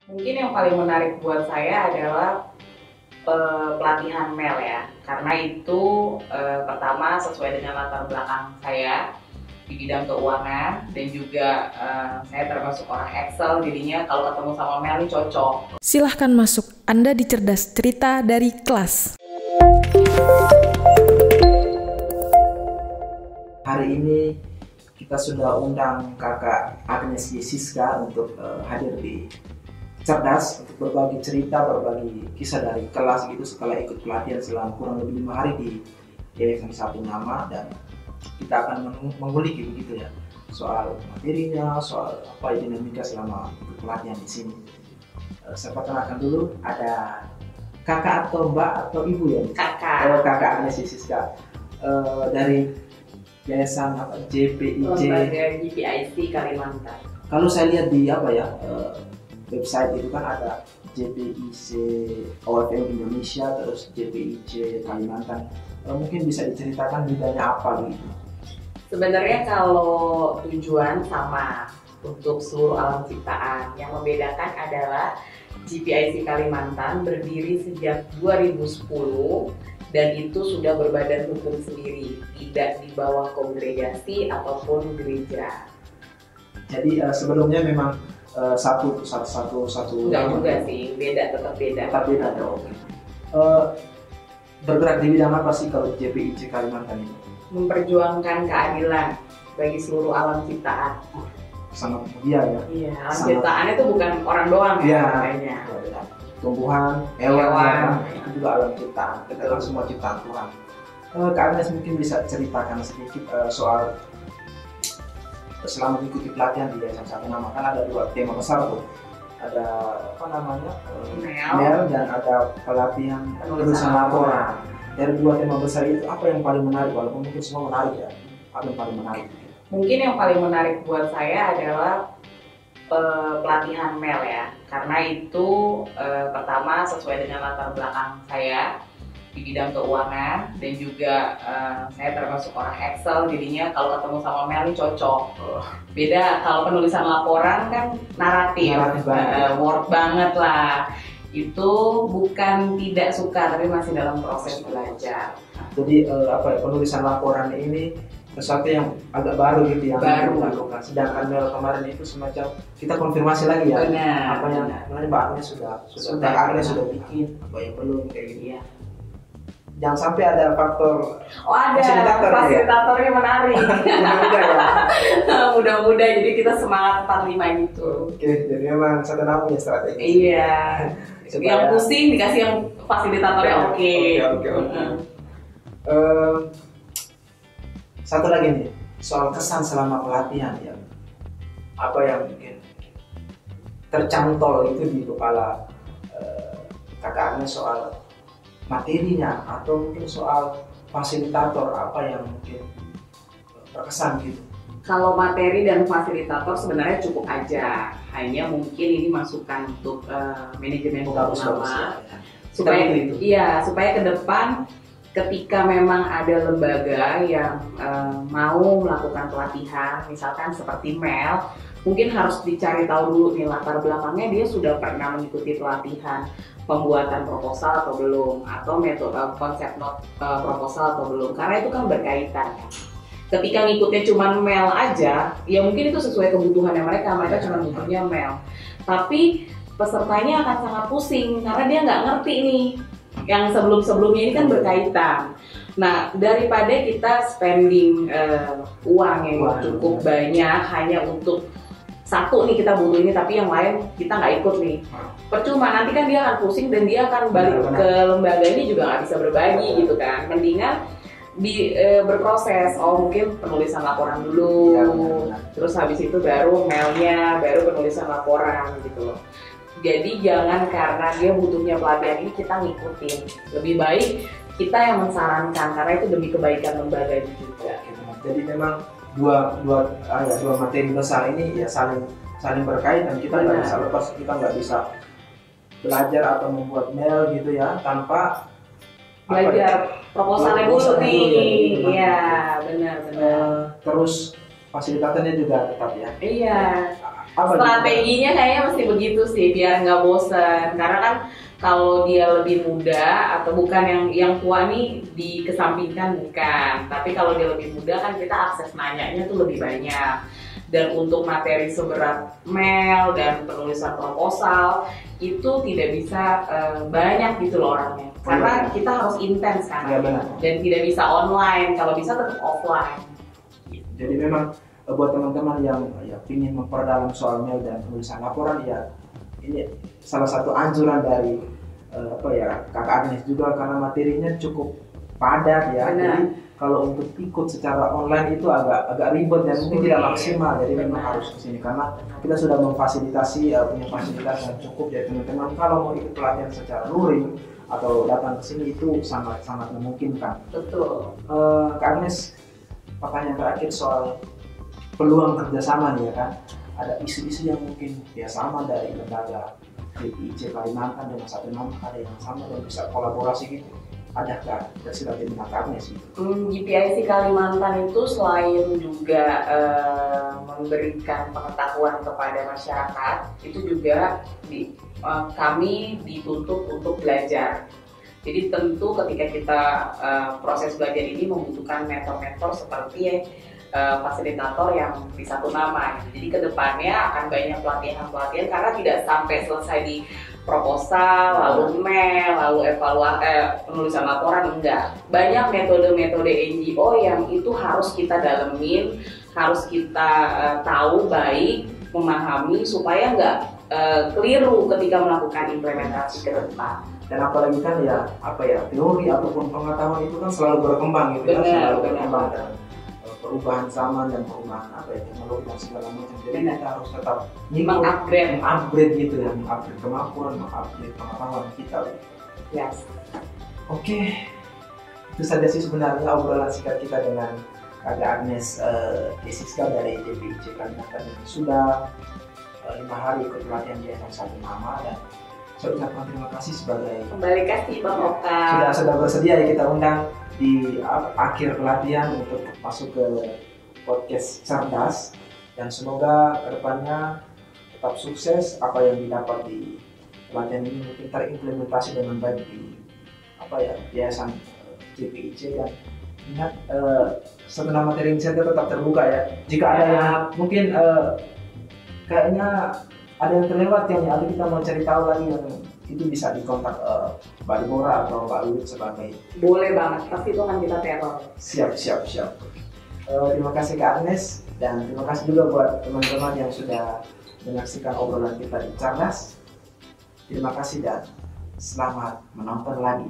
Mungkin yang paling menarik buat saya adalah pelatihan MEL ya, karena itu pertama sesuai dengan latar belakang saya di bidang keuangan dan juga saya termasuk orang Excel, jadinya kalau ketemu sama MEL ini cocok. Silahkan masuk, Anda di Cerdas Cerita dari kelas. Hari ini kita sudah undang Kakak Agnes Yesiska untuk hadir di Cerdas untuk berbagi cerita, berbagi kisah dari kelas gitu setelah ikut pelatihan selama kurang lebih 5 hari di Yayasan Satu Nama, dan kita akan mengulik begitu ya soal materinya, soal apa dinamika selama ikut pelatihan di sini. Saya perkenalkan dulu, ada kakak atau mbak atau ibu ya? Kakak. Kakak Agnes Yesiska dari Yayasan JPIC. Lembaga JPIC Kalimantan. Kalau saya lihat di website itu kan ada JPIC OFM Indonesia, terus JPIC Kalimantan. Mungkin bisa diceritakan bedanya apa gitu? Sebenarnya kalau tujuan sama untuk seluruh alam ciptaan, yang membedakan adalah JPIC Kalimantan berdiri sejak 2010 dan itu sudah berbadan hukum sendiri, tidak di bawah kongregasi ataupun gereja. Jadi sebelumnya memang satu Enggak juga sih, tetap beda. Bergerak di bidang apa sih kalau JPIC Kalimantan ini? Memperjuangkan keadilan bagi seluruh alam ciptaan. Sangat mulia ya. Iya, alam ciptaan itu bukan orang doang ya, kayaknya. Tumbuhan, hewan, itu juga alam ciptaan. Kita kan semua ciptaan Tuhan. Kak Agnes mungkin bisa ceritakan sedikit soal selama mengikuti pelatihan di Yayasan Satu Nama, kan ada 2 tema besar tuh. Ada MEL dan ada pelatihan penulisan laporan. Dari 2 tema besar itu apa yang paling menarik, walaupun mungkin semua menarik ya? Apa yang paling menarik? Mungkin yang paling menarik buat saya adalah pelatihan MEL ya, karena itu pertama sesuai dengan latar belakang saya di bidang keuangan dan juga saya termasuk orang Excel, jadinya kalau ketemu sama MEL ini cocok. Beda kalau penulisan laporan kan naratif word banget lah. Itu bukan tidak suka, tapi masih dalam proses belajar. Jadi penulisan laporan ini sesuatu yang agak baru gitu yang baru dilakukan. Sedangkan MEL kemarin itu semacam kita konfirmasi lagi ya. Benar. Apa yang Mbak Agnes sudah bikin, apa yang belum kayak gitu ya. Jangan sampai ada faktor fasilitatornya menarik. Mudah-mudah jadi kita semangat 45 gitu. Oke, jadi memang Satu Nama punya strategi. Iya. Yang pusing dikasih yang fasilitatornya oke. Satu lagi nih, soal kesan selama pelatihan ya. Apa yang mungkin tercantol itu di kepala Kakak Agnes soal materinya atau mungkin soal fasilitator, apa yang mungkin berkesan gitu? Kalau materi dan fasilitator sebenarnya cukup aja, hanya mungkin ini masukan untuk manajemen nama supaya ke depan ketika memang ada lembaga yang mau melakukan pelatihan, misalkan seperti MEL, mungkin harus dicari tahu dulu nih latar belakangnya, dia sudah pernah mengikuti pelatihan pembuatan proposal atau belum, atau metode konsep proposal atau belum, karena itu kan berkaitan. Ketika ngikutnya cuma MEL aja, ya mungkin itu sesuai kebutuhannya mereka cuma butuhnya MEL, tapi pesertanya akan sangat pusing karena dia nggak ngerti nih yang sebelum-sebelumnya ini kan berkaitan. Nah, daripada kita spending uang yang cukup banyak hanya untuk satu nih kita butuh ini, tapi yang lain kita nggak ikut nih, percuma, nanti kan dia akan pusing dan dia akan balik ke lembaga ini juga nggak bisa berbagi gitu kan. Mendingan berproses, mungkin penulisan laporan dulu, terus habis itu baru MEL-nya, baru penulisan laporan gitu loh. Jadi jangan karena dia butuhnya pelatihan ini kita ngikutin, lebih baik kita yang mensarankan karena itu demi kebaikan lembaga juga. Jadi memang dua materi besar ini ya saling berkaitan. Kita nggak bisa lepas, kita nggak bisa belajar atau membuat MEL gitu ya tanpa belajar proposalnya dulu nih. Iya, benar. Terus fasilitatornya juga tetap ya. Iya. Strateginya kayaknya mesti begitu sih biar nggak bosen. Karena kan kalau dia lebih muda atau bukan yang tua nih dikesampingkan bukan. Tapi kalau dia lebih muda kan kita akses nanyanya tuh lebih banyak. Dan untuk materi seberat mail dan penulisan proposal itu tidak bisa banyak gitu loh orangnya. Karena kita harus intens kan. Dan tidak bisa online. Kalau bisa tetap offline. Jadi memang buat teman-teman yang ingin memperdalam soal mail dan penulisan laporan ya ini salah satu anjuran dari Kakak Agnes juga karena materinya cukup padat ya. Jadi kalau untuk ikut secara online itu agak ribet dan mungkin tidak maksimal. Jadi memang harus kesini karena kita sudah memfasilitasi punya fasilitas yang cukup. Jadi teman-teman kalau mau ikut pelatihan secara luring atau datang ke sini itu sangat memungkinkan. Betul. Kak Agnes, pertanyaan terakhir soal peluang kerjasama nih ya kan, ada isu-isu yang mungkin ya sama dari lembaga JPIC Kalimantan dengan satu nama, ada yang sama dan bisa kolaborasi gitu. Adakah tersirat di Kak Agnes itu? JPIC Kalimantan itu selain juga memberikan pengetahuan kepada masyarakat, itu juga kami dituntut untuk belajar. Jadi tentu ketika kita proses belajar ini membutuhkan mentor-mentor seperti fasilitator yang di satu nama. Jadi kedepannya akan banyak pelatihan-pelatihan karena tidak sampai selesai di proposal, lalu mail, lalu penulisan laporan, enggak. Banyak metode-metode NGO yang itu harus kita dalemin, harus kita tahu baik, memahami supaya enggak keliru ketika melakukan implementasi ke depan. Dan apalagi kan teori ataupun pengetahuan itu kan selalu berkembang gitu, selalu berkembang dan perubahan zaman dan perubahan teknologi dan segala macam. Jadi kita harus tetap mengupgrade gitu ya, mengupgrade kemampuan, mengupgrade pengetahuan kita. Yes. Oke, itu saja sih sebenarnya obrolan singkat kita dengan Kak Agnes Desiska dari JPIC Kalimantan yang sudah 5 hari ikut pelatihan di satu nama, dan saya ucapkan terima kasih sebagai kembali kasih Bang Oka sudah bersedia ya kita undang di akhir pelatihan untuk masuk ke podcast Cerdas, dan semoga kedepannya tetap sukses. Apa yang didapat di pelatihan ini mungkin terimplementasi dengan baik di yayasan JPIC, dan ingat setelah materi inisiatif tetap terbuka ya. Jika ada yang mungkin kayaknya ada yang terlewat yang atau kita mau cari tahu lagi, yang itu bisa dikontak Mbak Deborah atau Mbak Wiwit sebagai. Boleh banget, pasti itu akan kita teror. Siap. Terima kasih Kak Agnes, dan terima kasih juga buat teman-teman yang sudah menyaksikan obrolan kita di Cerdas. Terima kasih dan selamat menonton lagi.